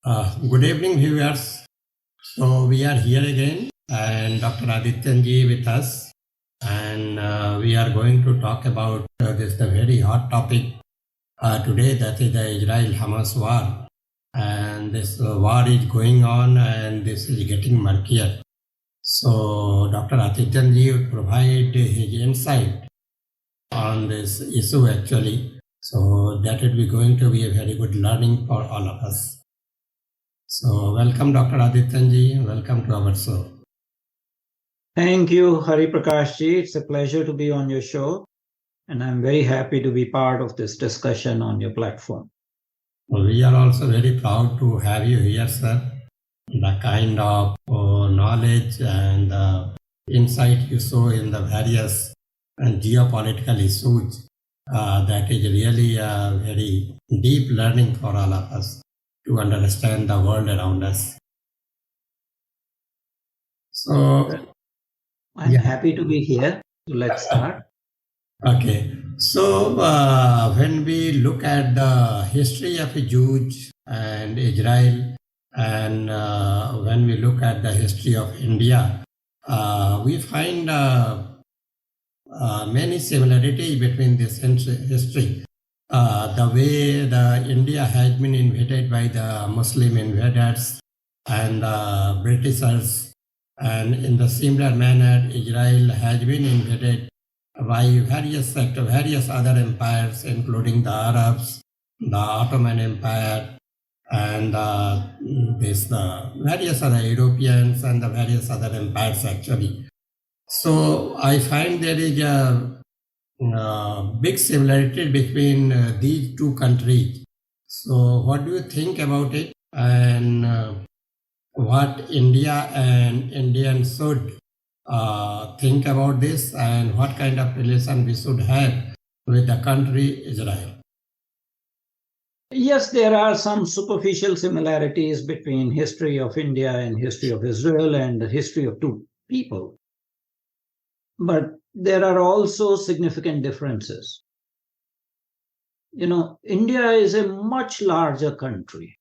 Good evening, viewers. So we are here again, and Dr. Adityanjee with us, and we are going to talk about this the very hot topic today, that is the Israel-Hamas war, and this war is going on, and this is getting murkier. So Dr. Adityanjee would provide his insight on this issue actually. So that would be going to be a very good learning for all of us. So welcome, Dr. Adityanjee. Welcome to our show. Thank you, Hari Prakash ji. It's a pleasure to be on your show, and I'm very happy to be part of this discussion on your platform. Well, we are also very proud to have you here, sir. The kind of knowledge and insight you show in the various geopolitical issues, that is really a very deep learning for all of us to understand the world around us. So I'm happy to be here. So let's start. Okay. So when we look at the history of Jews and Israel, and when we look at the history of India, we find many similarities between this history. The way the India has been invaded by the Muslim invaders and the Britishers, and in the similar manner, Israel has been invaded by various other empires, including the Arabs, the Ottoman Empire, and the various other Europeans and the various other empires actually. So I find there is a big similarity between these two countries. So what do you think about it, and what India and Indians should think about this, and what kind of relation we should have with the country Israel? Yes, there are some superficial similarities between history of India and history of Israel and the history of two people. But there are also significant differences. You know, India is a much larger country.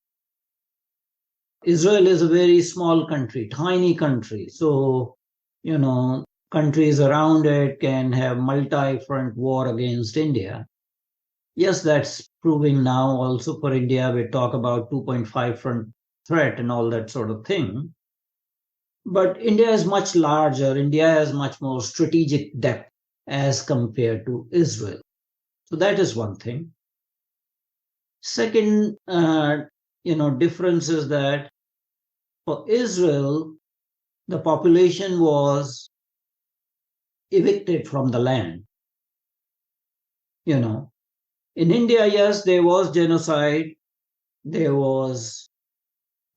Israel is a very small country, tiny country. So, you know, countries around it can have multi-front war against India. Yes, that's proving now also for India. We talk about 2.5 front threat and all that sort of thing. But India is much larger. India has much more strategic depth as compared to Israel. So that is one thing. Second, difference is that for Israel, the population was evicted from the land. You know, in India, yes, there was genocide. There was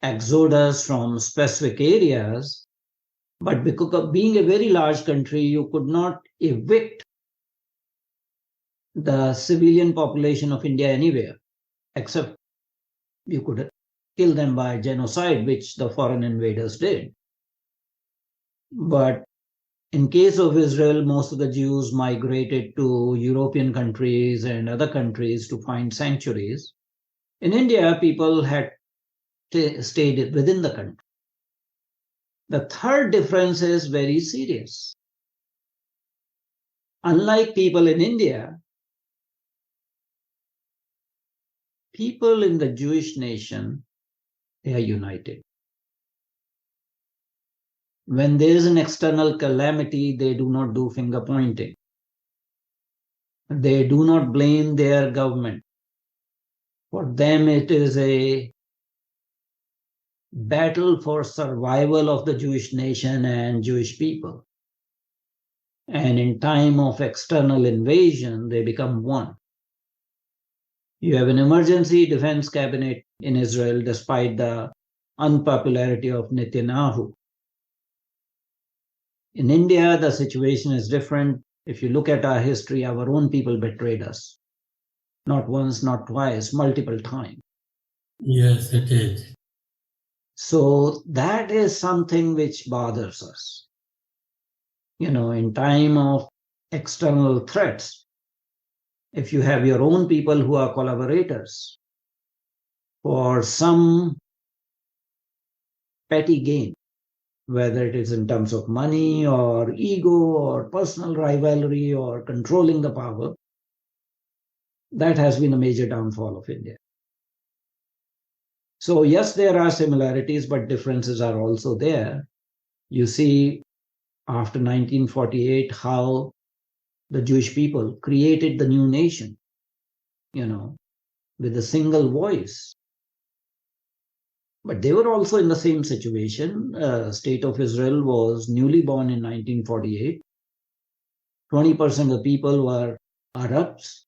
exodus from specific areas, but because of being a very large country, you could not evict the civilian population of India anywhere, except you could kill them by genocide, which the foreign invaders did. But in case of Israel, most of the Jews migrated to European countries and other countries to find sanctuaries. In India, people had stayed within the country. The third difference is very serious. Unlike people in India, people in the Jewish nation, they are united. When there is an external calamity, they do not do finger pointing. They do not blame their government. For them, it is a battle for survival of the Jewish nation and Jewish people. And in time of external invasion, they become one. You have an emergency defense cabinet in Israel, despite the unpopularity of Netanyahu. In India, the situation is different. If you look at our history, our own people betrayed us. Not once, not twice, multiple times. Yes, it is. So that is something which bothers us. You know, in time of external threats, if you have your own people who are collaborators, for some petty gain, whether it is in terms of money or ego or personal rivalry or controlling the power. That has been a major downfall of India. So yes, there are similarities, but differences are also there. You see, after 1948, how the Jewish people created the new nation, with a single voice. But they were also in the same situation. State of Israel was newly born in 1948. 20% of the people were Arabs.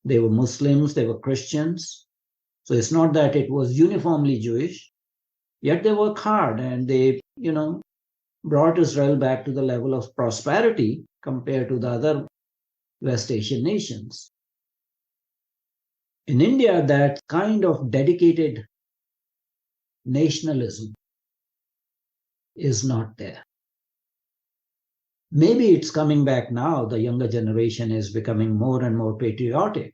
They were Muslims, they were Christians. So it's not that it was uniformly Jewish, yet they worked hard and they, brought Israel back to the level of prosperity compared to the other West Asian nations. In India, that kind of dedicated nationalism is not there. Maybe it's coming back now. The younger generation is becoming more and more patriotic.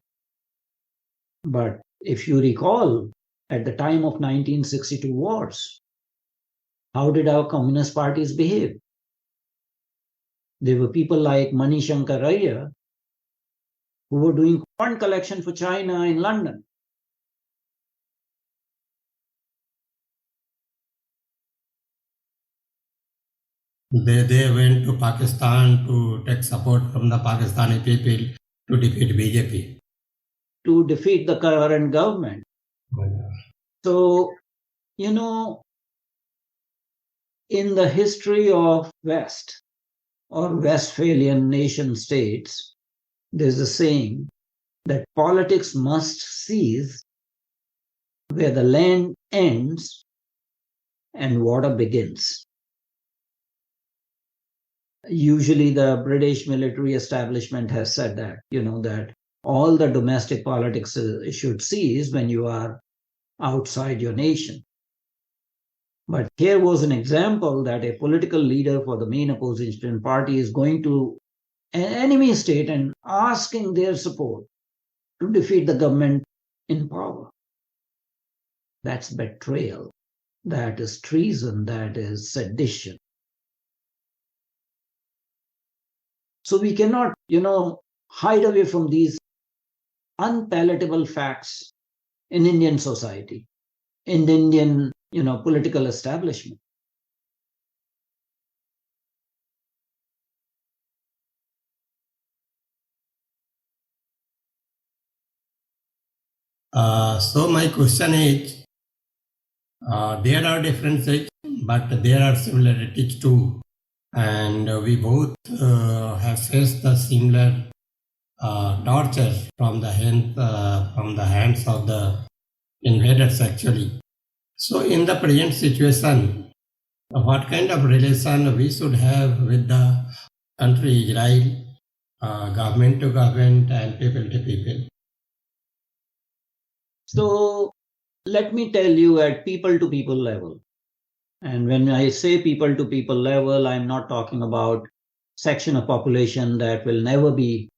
But if you recall, at the time of 1962 wars, how did our communist parties behave? There were people like Mani Shankar Iyer who were doing fund collection for China in London. They went to Pakistan to take support from the Pakistani people to defeat BJP. To defeat the current government. So, in the history of West or Westphalian nation states, there's a saying that politics must cease where the land ends and water begins. Usually the British military establishment has said that, that all the domestic politics should cease when you are outside your nation. But here was an example that a political leader for the main opposition party is going to an enemy state and asking their support to defeat the government in power. That's betrayal. That is treason. That is sedition. So we cannot, hide away from these unpalatable facts in Indian society, in the Indian, political establishment. So my question is, there are differences, but there are similarities too. And we both have faced the similar torture from the hands of the invaders actually. So in the present situation, what kind of relation we should have with the country Israel, government to government and people to people? So let me tell you at people to people level. And when I say people to people level, I'm not talking about section of population that will never be,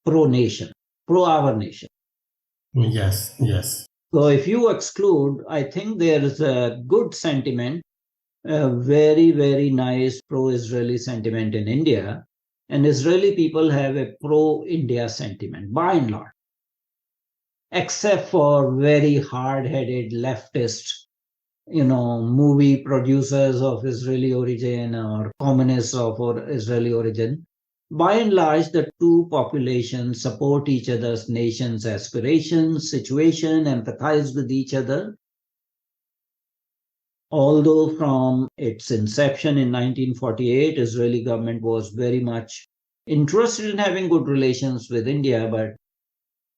pro-nation, pro-our nation. Yes. So if you exclude, I think there is a good sentiment, a very, very nice pro-Israeli sentiment in India. And Israeli people have a pro-India sentiment, by and large, except for very hard-headed leftist, movie producers of Israeli origin or communists of Israeli origin. By and large, the two populations support each other's nation's aspirations, situation, empathize with each other. Although from its inception in 1948, Israeli government was very much interested in having good relations with India, but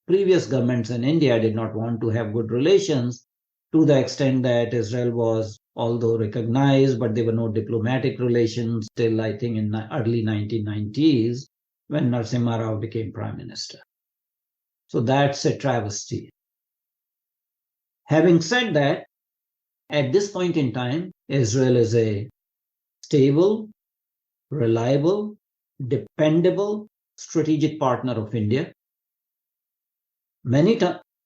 previous governments in India did not want to have good relations to the extent that Israel was, although recognized, but there were no diplomatic relations till I think in early 1990s when Narasimha Rao became prime minister. So that's a travesty. Having said that, at this point in time, Israel is a stable, reliable, dependable, strategic partner of India. Many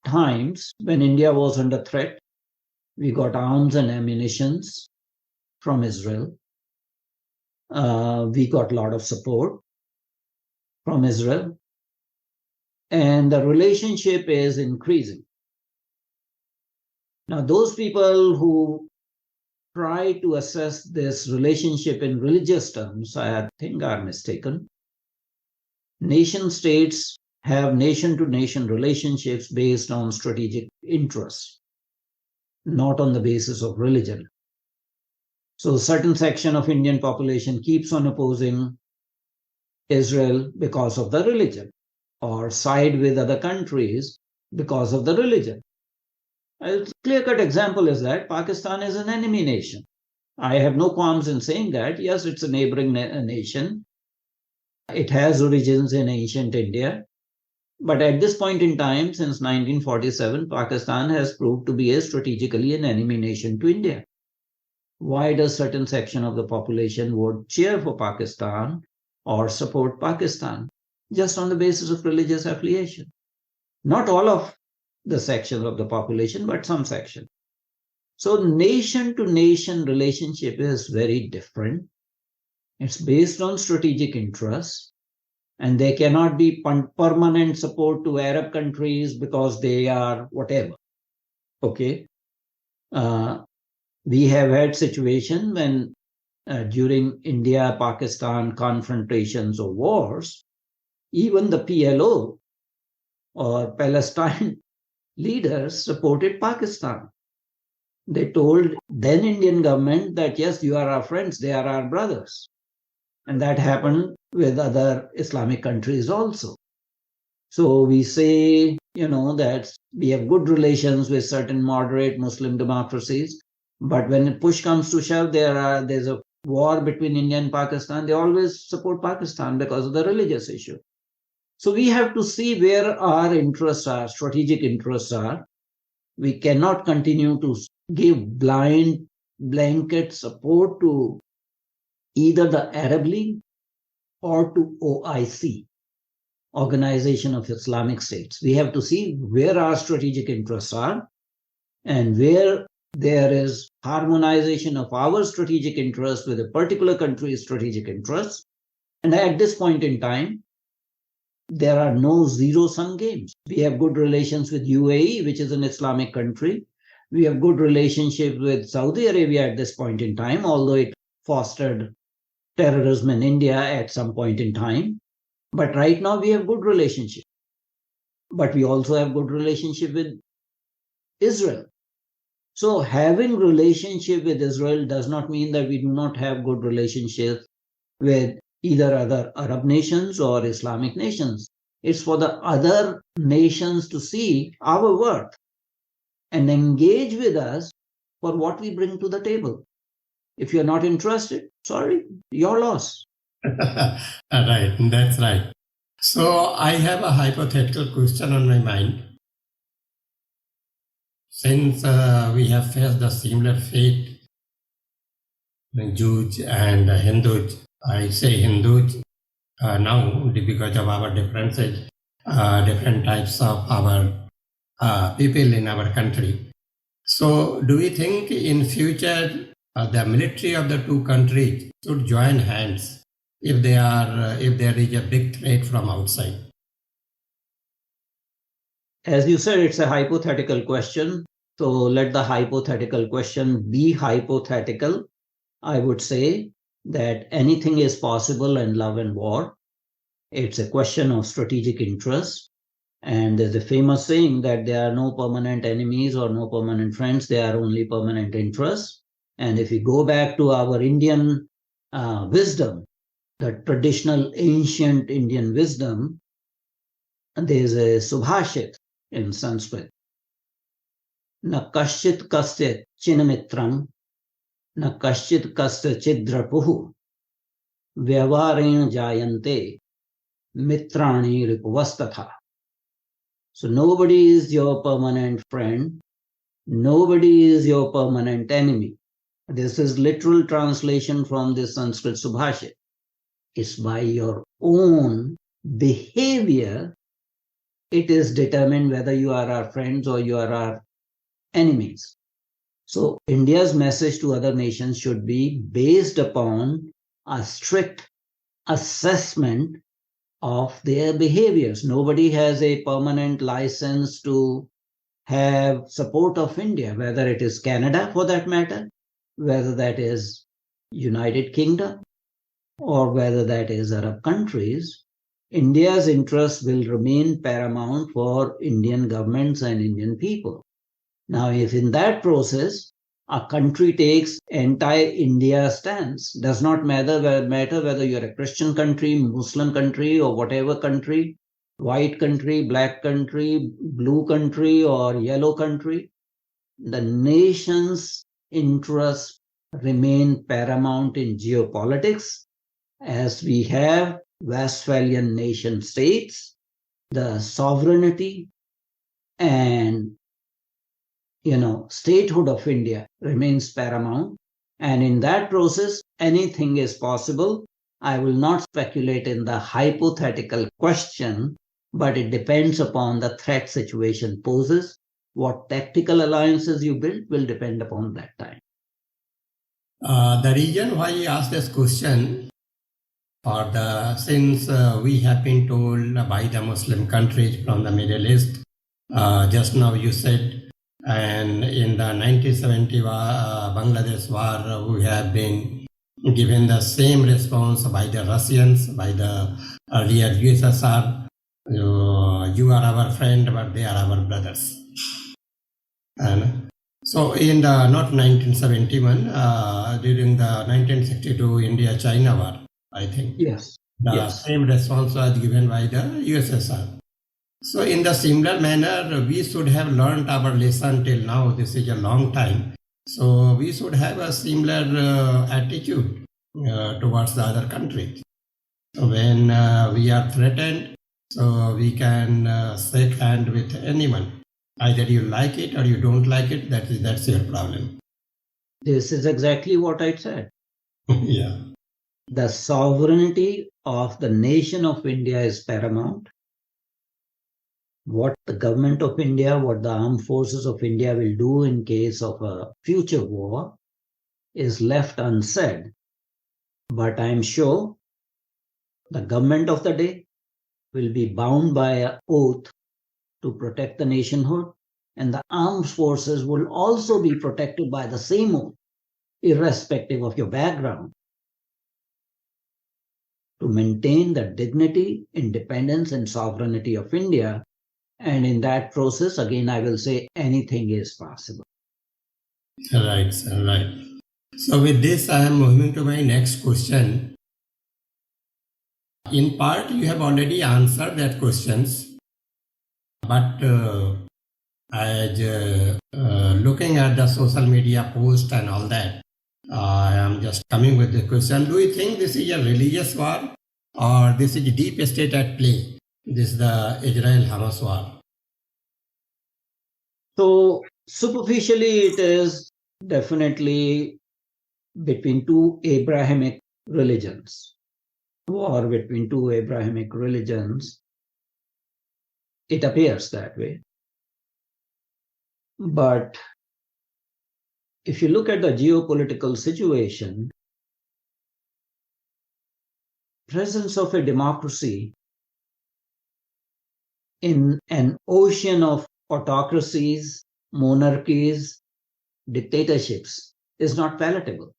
times when India was under threat, We got arms and ammunitions from Israel. We got a lot of support from Israel. And the relationship is increasing. Now, those people who try to assess this relationship in religious terms, I think are mistaken. Nation states have nation-to-nation relationships based on strategic interests, not on the basis of religion. So a certain section of Indian population keeps on opposing Israel because of the religion, or side with other countries because of the religion. A clear-cut example is that Pakistan is an enemy nation. I have no qualms in saying that. Yes, it's a neighboring nation. It has origins in ancient India. But at this point in time, since 1947, Pakistan has proved to be strategically an enemy nation to India. Why does certain section of the population would cheer for Pakistan or support Pakistan? Just on the basis of religious affiliation. Not all of the sections of the population, but some section. So nation-to-nation relationship is very different. It's based on strategic interests, and they cannot be permanent support to Arab countries because they are whatever. Okay. We have had situation when during India-Pakistan confrontations or wars, even the PLO or Palestine leaders supported Pakistan. They told then Indian government that yes, you are our friends, they are our brothers. And that happened with other Islamic countries also. So we say, that we have good relations with certain moderate Muslim democracies, but when push comes to shove, there's a war between India and Pakistan, they always support Pakistan because of the religious issue. So we have to see where our interests are, strategic interests are. We cannot continue to give blind blanket support to either the Arab League or to OIC, Organization of Islamic States. We have to see where our strategic interests are and where there is harmonization of our strategic interests with a particular country's strategic interests. And at this point in time, there are no zero-sum games. We have good relations with UAE, which is an Islamic country. We have good relationship with Saudi Arabia at this point in time, although it fostered terrorism in India at some point in time. But right now we have good relationship. But we also have good relationship with Israel. So having relationship with Israel does not mean that we do not have good relationships with either other Arab nations or Islamic nations. It's for the other nations to see our worth and engage with us for what we bring to the table. If you're not interested, sorry, your loss. Right, that's right. So I have a hypothetical question on my mind. Since we have faced a similar fate, Jews and Hindus, I say Hindus now because of our differences, different types of our people in our country. So do we think in future the military of the two countries should join hands if there is a big threat from outside? As you said, it's a hypothetical question. So let the hypothetical question be hypothetical. I would say that anything is possible in love and war. It's a question of strategic interest. And there's a famous saying that there are no permanent enemies or no permanent friends. There are only permanent interests. And if you go back to our Indian wisdom, the traditional ancient Indian wisdom, there's a subhashit in Sanskrit. Na kashchit kasya chinamitram, na kashchit kasya chidrapuhu, vyavareణ jayante, mitrani ripuvastatha. So nobody is your permanent friend. Nobody is your permanent enemy. This is literal translation from the Sanskrit subhashit. It's by your own behavior, it is determined whether you are our friends or you are our enemies. So India's message to other nations should be based upon a strict assessment of their behaviors. Nobody has a permanent license to have support of India, whether it is Canada for that matter, whether that is United Kingdom, or whether that is Arab countries. India's interest will remain paramount for Indian governments and Indian people. Now, if in that process a country takes anti-India stance, does not matter whether you're a Christian country, Muslim country, or whatever country, white country, black country, blue country, or yellow country, the nation's interests remain paramount in geopolitics, as we have Westphalian nation states, the sovereignty and statehood of India remains paramount. And in that process, anything is possible. I will not speculate in the hypothetical question, but it depends upon the threat situation poses. What tactical alliances you build will depend upon that time. The reason why I asked this question, since we have been told by the Muslim countries from the Middle East, just now you said, and in the 1970 Bangladesh war, we have been given the same response by the Russians, by the earlier USSR. You are our friend, but they are our brothers. And so in the not 1971, during the 1962 India-China war, I think. Yes. The same response was given by the USSR. So in the similar manner, we should have learned our lesson till now. This is a long time. So we should have a similar attitude towards the other countries. So when we are threatened, so we can shake hand with anyone. Either you like it or you don't like it, that's your problem. This is exactly what I said. Yeah. The sovereignty of the nation of India is paramount. What the government of India, what the armed forces of India will do in case of a future war is left unsaid. But I'm sure the government of the day will be bound by an oath to protect the nationhood, and the armed forces will also be protected by the same oath, irrespective of your background, to maintain the dignity, independence, and sovereignty of India. And in that process, again, I will say anything is possible. Right, sir, right. So with this, I am moving to my next question. In part, you have already answered that questions, but as looking at the social media post and all that, I am just coming with the question: do you think this is a religious war, or this is deep state at play? This is the Israel-Hamas war. So superficially, it is definitely between two Abrahamic religions. War between two Abrahamic religions. It appears that way. But if you look at the geopolitical situation, presence of a democracy in an ocean of autocracies, monarchies, dictatorships is not palatable.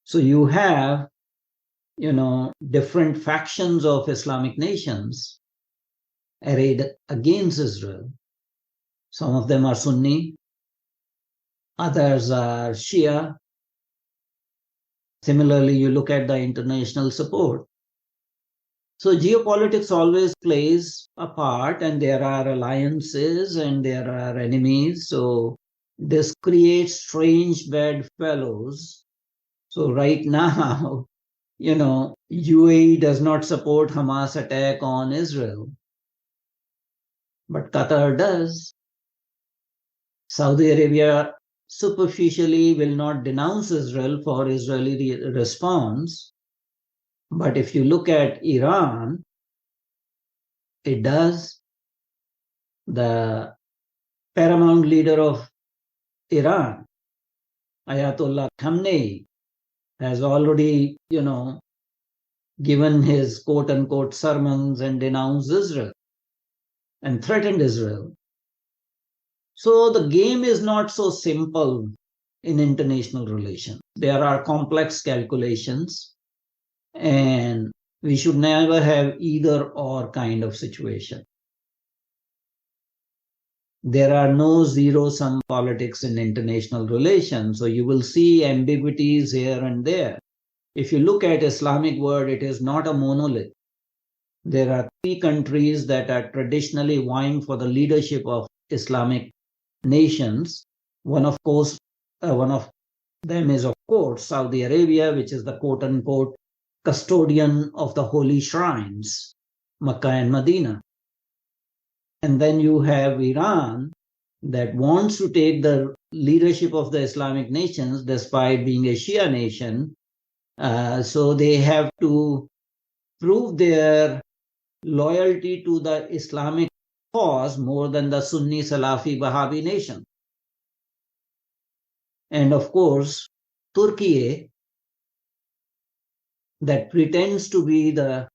So you have, different factions of Islamic nations arrayed against Israel. Some of them are Sunni, others are Shia. Similarly, you look at the international support. So geopolitics always plays a part, and there are alliances and there are enemies. So this creates strange bedfellows. So right now, UAE does not support Hamas attack on Israel, but Qatar does. Saudi Arabia superficially will not denounce Israel for Israeli response. But if you look at Iran, it does. The paramount leader of Iran, Ayatollah Khamenei, has already, given his quote unquote sermons and denounced Israel and threatened Israel. So the game is not so simple in international relations. There are complex calculations, and we should never have either or kind of situation. There are no zero-sum politics in international relations, so you will see ambiguities here and there. If you look at Islamic world, it is not a monolith. There are three countries that are traditionally vying for the leadership of Islamic nations. One of them is, of course, Saudi Arabia, which is the quote-unquote custodian of the holy shrines, Mecca and Medina. And then you have Iran that wants to take the leadership of the Islamic nations despite being a Shia nation. So they have to prove their loyalty to the Islamic cause more than the Sunni Salafi Wahhabi nation. And of course, Turkey, that pretends to be the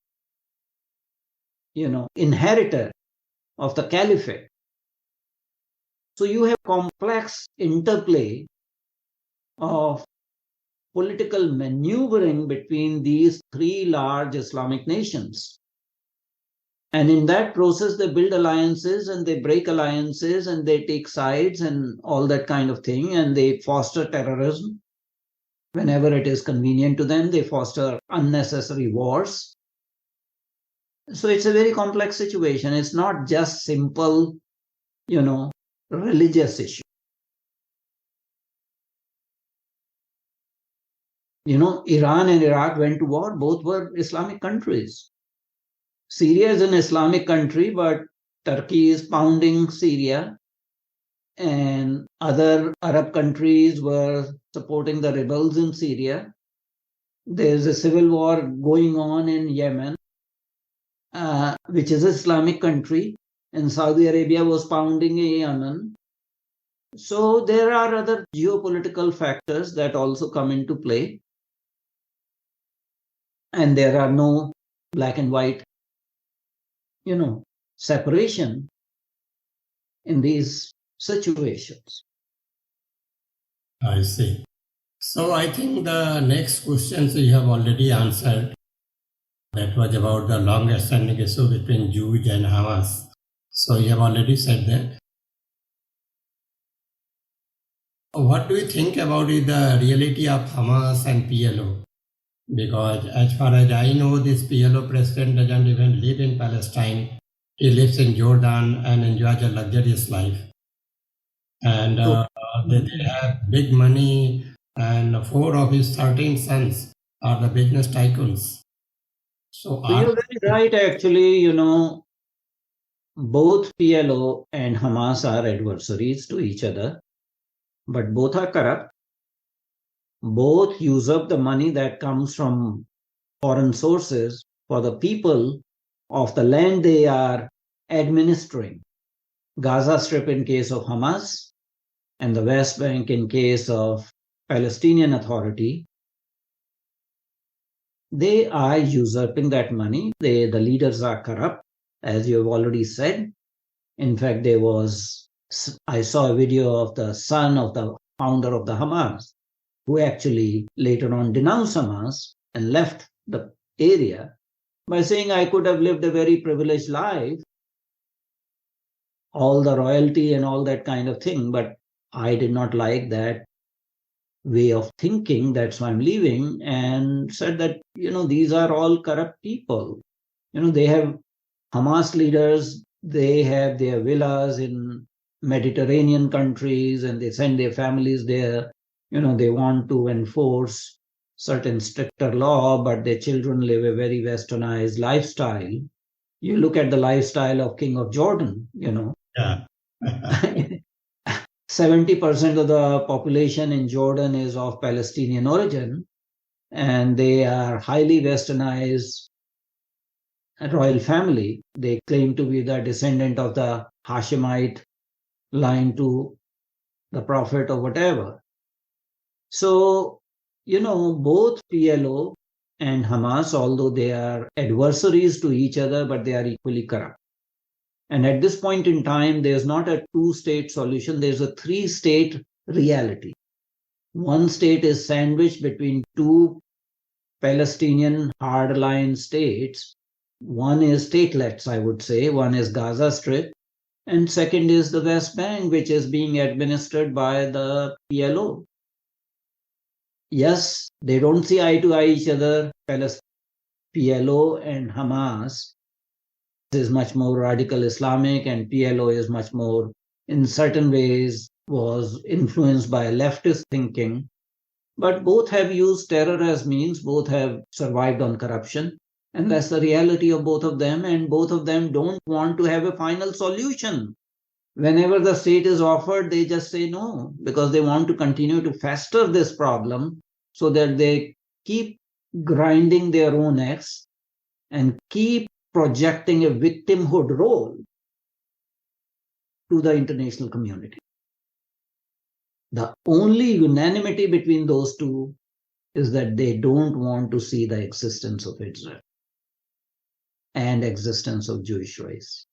inheritor of the caliphate. So you have complex interplay of political maneuvering between these three large Islamic nations. And in that process, they build alliances and they break alliances and they take sides and all that kind of thing. And they foster terrorism whenever it is convenient to them. They foster unnecessary wars. So it's a very complex situation. It's not just simple, religious issue. Iran and Iraq went to war. Both were Islamic countries. Syria is an Islamic country, but Turkey is pounding Syria, and other Arab countries were supporting the rebels in Syria. There's a civil war going on in Yemen, which is an Islamic country, and Saudi Arabia was pounding Yemen. So there are other geopolitical factors that also come into play, and there are no black and white separation in these situations. I see. So I think the next questions you have already answered. That was about the long-standing issue between Jews and Hamas. So you have already said that. What do you think about the reality of Hamas and PLO? Because as far as I know, this PLO president doesn't even live in Palestine. He lives in Jordan and enjoys a luxurious life. And they have big money, and 4 of his 13 sons are the business tycoons. So you're very right, actually. Both PLO and Hamas are adversaries to each other, but both are corrupt. Both use up the money that comes from foreign sources for the people of the land they are administering. Gaza Strip in case of Hamas, and the West Bank in case of Palestinian Authority. They are usurping that money. The leaders are corrupt, as you have already said. In fact, I saw a video of the son of the founder of the Hamas, who actually later on denounced Hamas and left the area by saying, I could have lived a very privileged life, all the royalty and all that kind of thing, but I did not like that way of thinking. That's why I'm leaving, and said that, these are all corrupt people. They have Hamas leaders, they have their villas in Mediterranean countries and they send their families there. They want to enforce certain stricter law, but their children live a very westernized lifestyle. You look at the lifestyle of King of Jordan, Yeah. 70% of the population in Jordan is of Palestinian origin, and they are highly westernized royal family. They claim to be the descendant of the Hashemite line to the prophet or whatever. So, both PLO and Hamas, although they are adversaries to each other, but they are equally corrupt. And at this point in time, there's not a two-state solution, there's a three-state reality. One state is sandwiched between two Palestinian hardline states. One is statelets, I would say. One is Gaza Strip. And second is the West Bank, which is being administered by the PLO. Yes, they don't see eye to eye each other. PLO and Hamas is much more radical Islamic, and PLO is much more, in certain ways, was influenced by leftist thinking. But both have used terror as means, both have survived on corruption. And that's the reality of both of them. And both of them don't want to have a final solution. Whenever the state is offered, they just say no, because they want to continue to fester this problem so that they keep grinding their own eggs and keep projecting a victimhood role to the international community. The only unanimity between those two is that they don't want to see the existence of Israel and existence of Jewish race.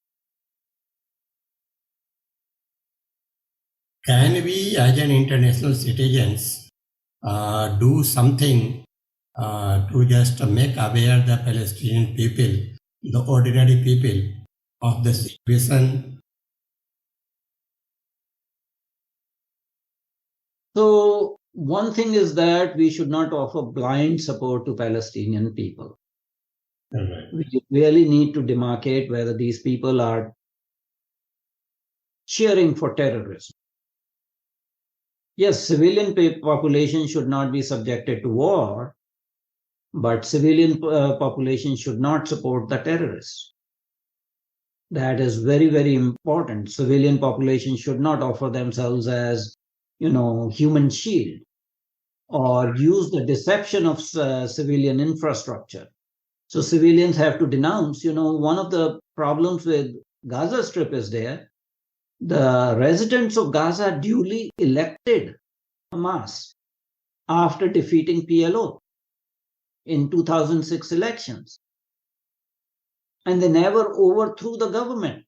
Can we, as an international citizens, do something to just make aware the Palestinian people, the ordinary people, of the situation? So one thing is that we should not offer blind support to Palestinian people. Right. We really need to demarcate whether these people are cheering for terrorism. Yes, civilian population should not be subjected to war, but civilian population should not support the terrorists. That is very, very important. Civilian population should not offer themselves as, human shield or use the deception of civilian infrastructure. So civilians have to denounce. One of the problems with Gaza Strip is there. The residents of Gaza duly elected Hamas after defeating PLO in 2006 elections. And they never overthrew the government.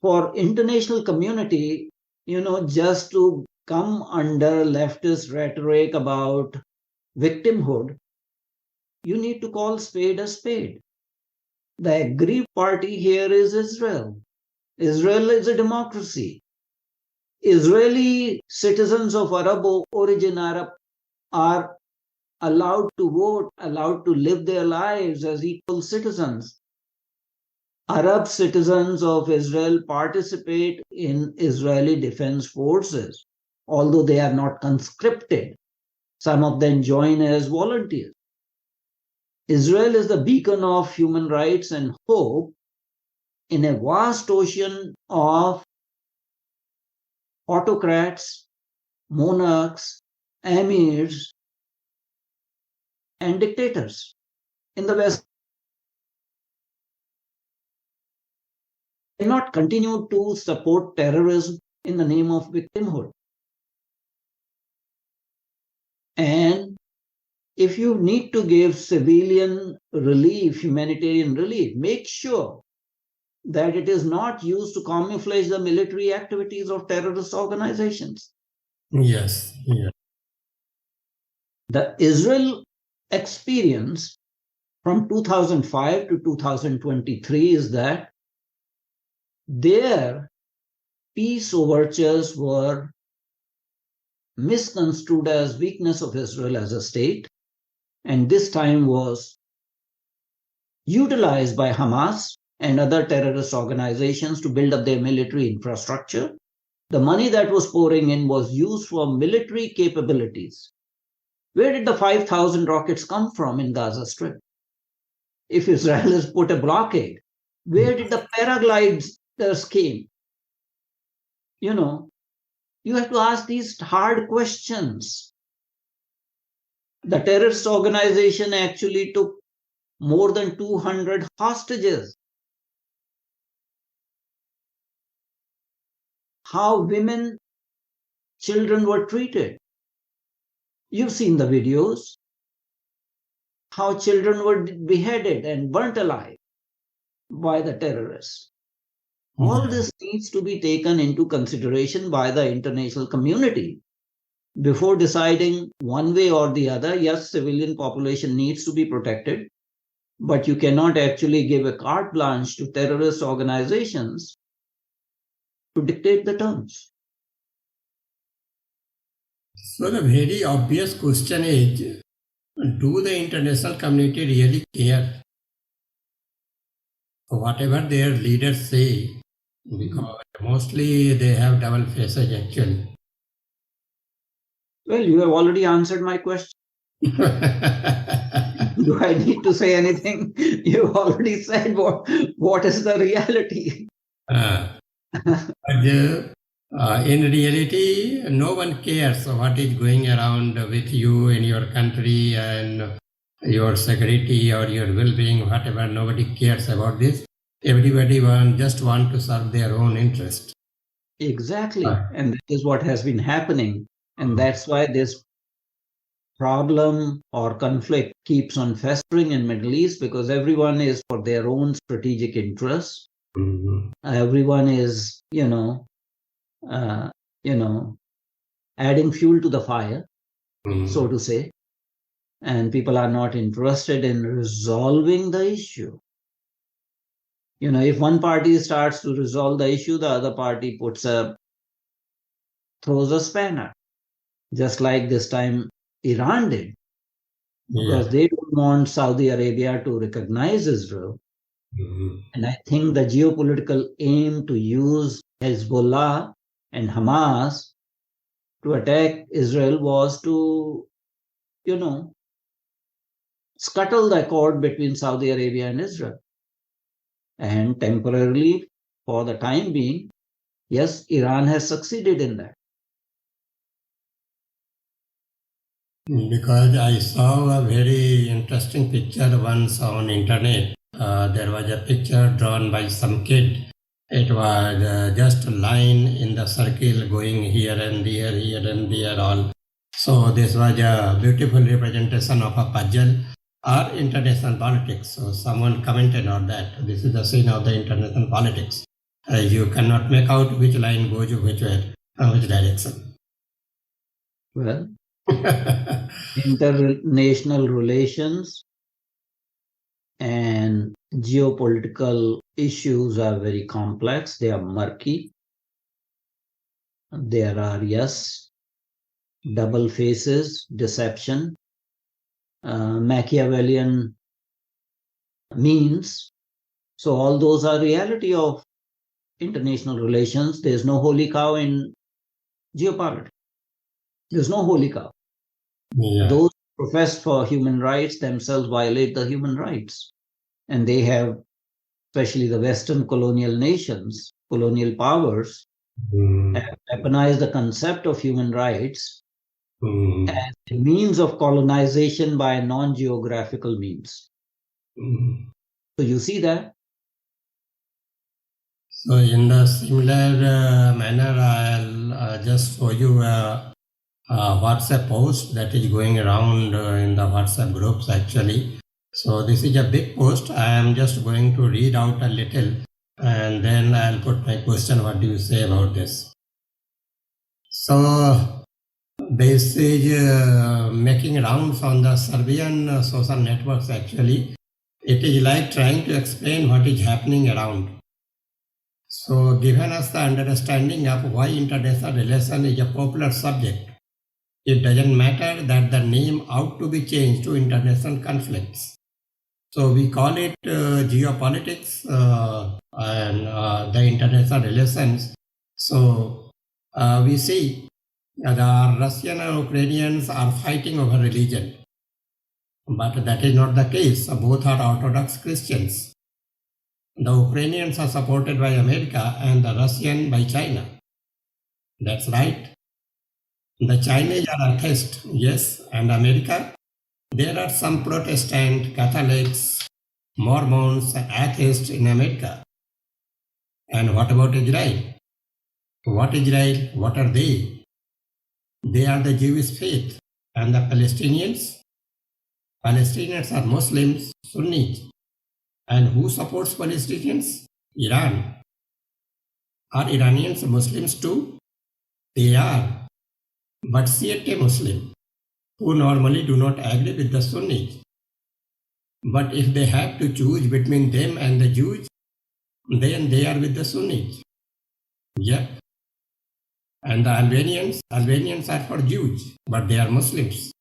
For international community, just to come under leftist rhetoric about victimhood, you need to call spade a spade. The aggrieved party here is Israel. Israel is a democracy. Israeli citizens of Arab origin are allowed to vote, allowed to live their lives as equal citizens. Arab citizens of Israel participate in Israeli defense forces, although they are not conscripted. Some of them join as volunteers. Israel is the beacon of human rights and hope in a vast ocean of autocrats, monarchs, emirs, and dictators in the West. Cannot continue to support terrorism in the name of victimhood. And if you need to give civilian relief, humanitarian relief, make sure that it is not used to camouflage the military activities of terrorist organizations. Yes. Yeah. The Israel experience from 2005 to 2023 is that their peace overtures were misconstrued as weakness of Israel as a state, and this time was utilized by Hamas and other terrorist organizations to build up their military infrastructure. The money that was pouring in was used for military capabilities. Where did the 5,000 rockets come from in Gaza Strip? If Israel has put a blockade, where did the paragliders came? You have to ask these hard questions. The terrorist organization actually took more than 200 hostages. how women, children were treated. You've seen the videos, how children were beheaded and burnt alive by the terrorists. All this needs to be taken into consideration by the international community before deciding one way or the other. Yes, civilian population needs to be protected, but you cannot actually give a carte blanche to terrorist organizations to dictate the terms. So the very obvious question is, do the international community really care? Whatever their leaders say, because mostly they have double faces actually. Well, you have already answered my question. Do I need to say anything? You already said what is the reality. But in reality, no one cares what is going around with you in your country and your security or your well-being, whatever. Nobody cares about this. Everybody just want to serve their own interest. Exactly. And that is what has been happening. And that's why this problem or conflict keeps on festering in Middle East, because everyone is for their own strategic interests. Mm-hmm. Everyone is, adding fuel to the fire, so to say. And people are not interested in resolving the issue. If one party starts to resolve the issue, the other party throws a spanner. Just like this time Iran did, because they don't want Saudi Arabia to recognize Israel. Mm-hmm. And I think the geopolitical aim to use Hezbollah and Hamas to attack Israel was to, scuttle the accord between Saudi Arabia and Israel. And temporarily, for the time being, yes, Iran has succeeded in that. Because I saw a very interesting picture once on internet. There was a picture drawn by some kid. It was just a line in the circle going here and there, all. So this was a beautiful representation of a puzzle or international politics. So someone commented on that. This is the scene of the international politics. You cannot make out which line goes which way, which direction. Well, international relations and geopolitical issues are very complex. They are murky. There are, yes, double faces, deception, Machiavellian means. So all those are reality of international relations. There's no holy cow in geopolitics. There's no holy cow. Yeah. Those who profess for human rights themselves violate the human rights. And they have, especially the Western colonial nations, colonial powers, have weaponized the concept of human rights as a means of colonization by non-geographical means. So you see that? So in the similar manner, I'll just show you a WhatsApp post that is going around in the WhatsApp groups actually. So this is a big post. I am just going to read out a little and then I'll put my question. What do you say about this? So this is making rounds on the Serbian social networks actually. It is like trying to explain what is happening around. So given us the understanding of why international relation is a popular subject, it doesn't matter that the name ought to be changed to international conflicts. So we call it geopolitics and the international relations. So we see the Russian and Ukrainians are fighting over religion. But that is not the case. Both are Orthodox Christians. The Ukrainians are supported by America and the Russian by China. That's right. The Chinese are atheists, yes, and America, there are some Protestant, Catholics, Mormons, atheists in America. And what about Israel? What Israel? What are they? They are the Jewish faith. And the Palestinians? Palestinians are Muslims, Sunnis. And who supports Palestinians? Iran. Are Iranians Muslims too? They are. But Shiite Muslim, who normally do not agree with the Sunnis. But if they have to choose between them and the Jews, then they are with the Sunnis. Yep. And the Albanians are for Jews, but they are Muslims.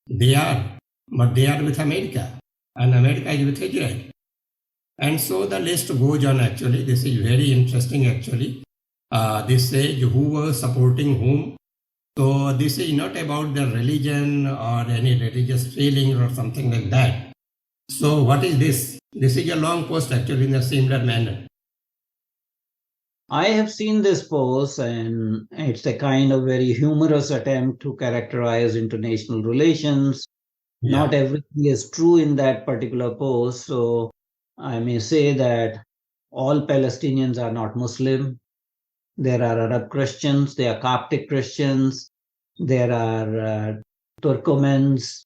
They are, but they are with America, and America is with Israel. And so the list goes on actually. This is very interesting actually. This says who was supporting whom. So this is not about the religion or any religious feeling or something like that. So what is this? This is a long post actually in a similar manner. I have seen this post, and it's a kind of very humorous attempt to characterize international relations. Yeah. Not everything is true in that particular post. So I may say that all Palestinians are not Muslim. There are Arab Christians, there are Coptic Christians, there are Turkomans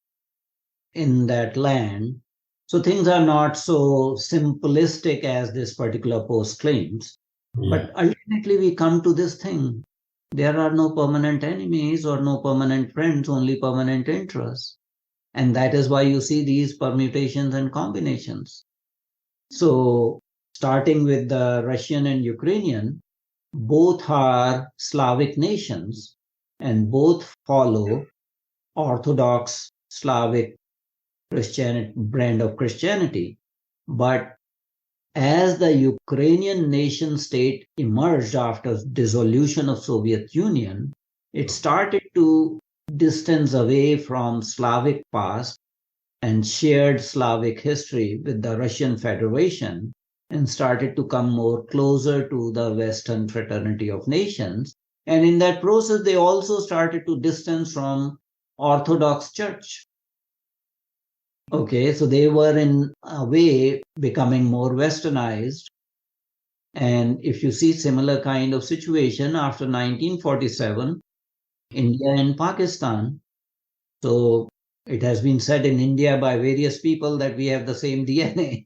in that land. So things are not so simplistic as this particular post claims. Yeah. But ultimately, we come to this thing. There are no permanent enemies or no permanent friends, only permanent interests. And that is why you see these permutations and combinations. So, starting with the Russian and Ukrainian, both are Slavic nations and both follow Orthodox Slavic Christianity, brand of Christianity. But as the Ukrainian nation state emerged after dissolution of Soviet Union, it started to distance away from Slavic past and shared Slavic history with the Russian Federation and started to come more closer to the Western fraternity of nations. And in that process, they also started to distance from Orthodox Church. Okay, so they were in a way becoming more westernized. And if you see similar kind of situation after 1947, India and Pakistan. So it has been said in India by various people that we have the same DNA.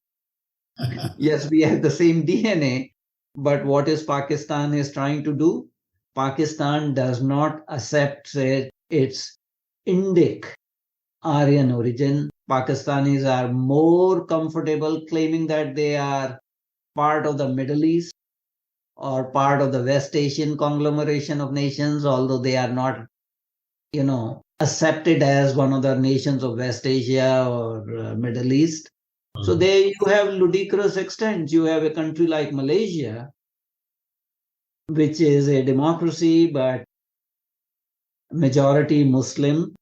Yes, we have the same DNA. But what is Pakistan is trying to do? Pakistan does not accept its Indic Aryan origin. Pakistanis are more comfortable claiming that they are part of the Middle East or part of the West Asian conglomeration of nations, although they are not, accepted as one of the nations of West Asia or Middle East. So there you have ludicrous extent. You have a country like Malaysia, which is a democracy, but majority Muslim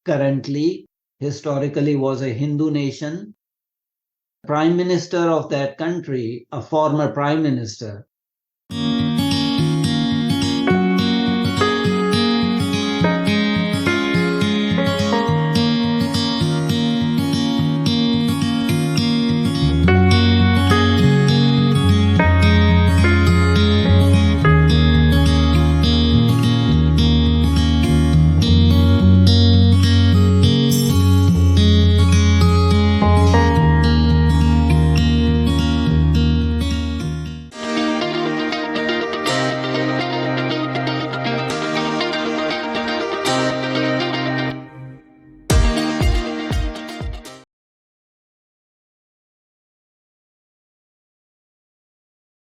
currently, historically was a Hindu nation. Prime Minister of that country, a former Prime Minister,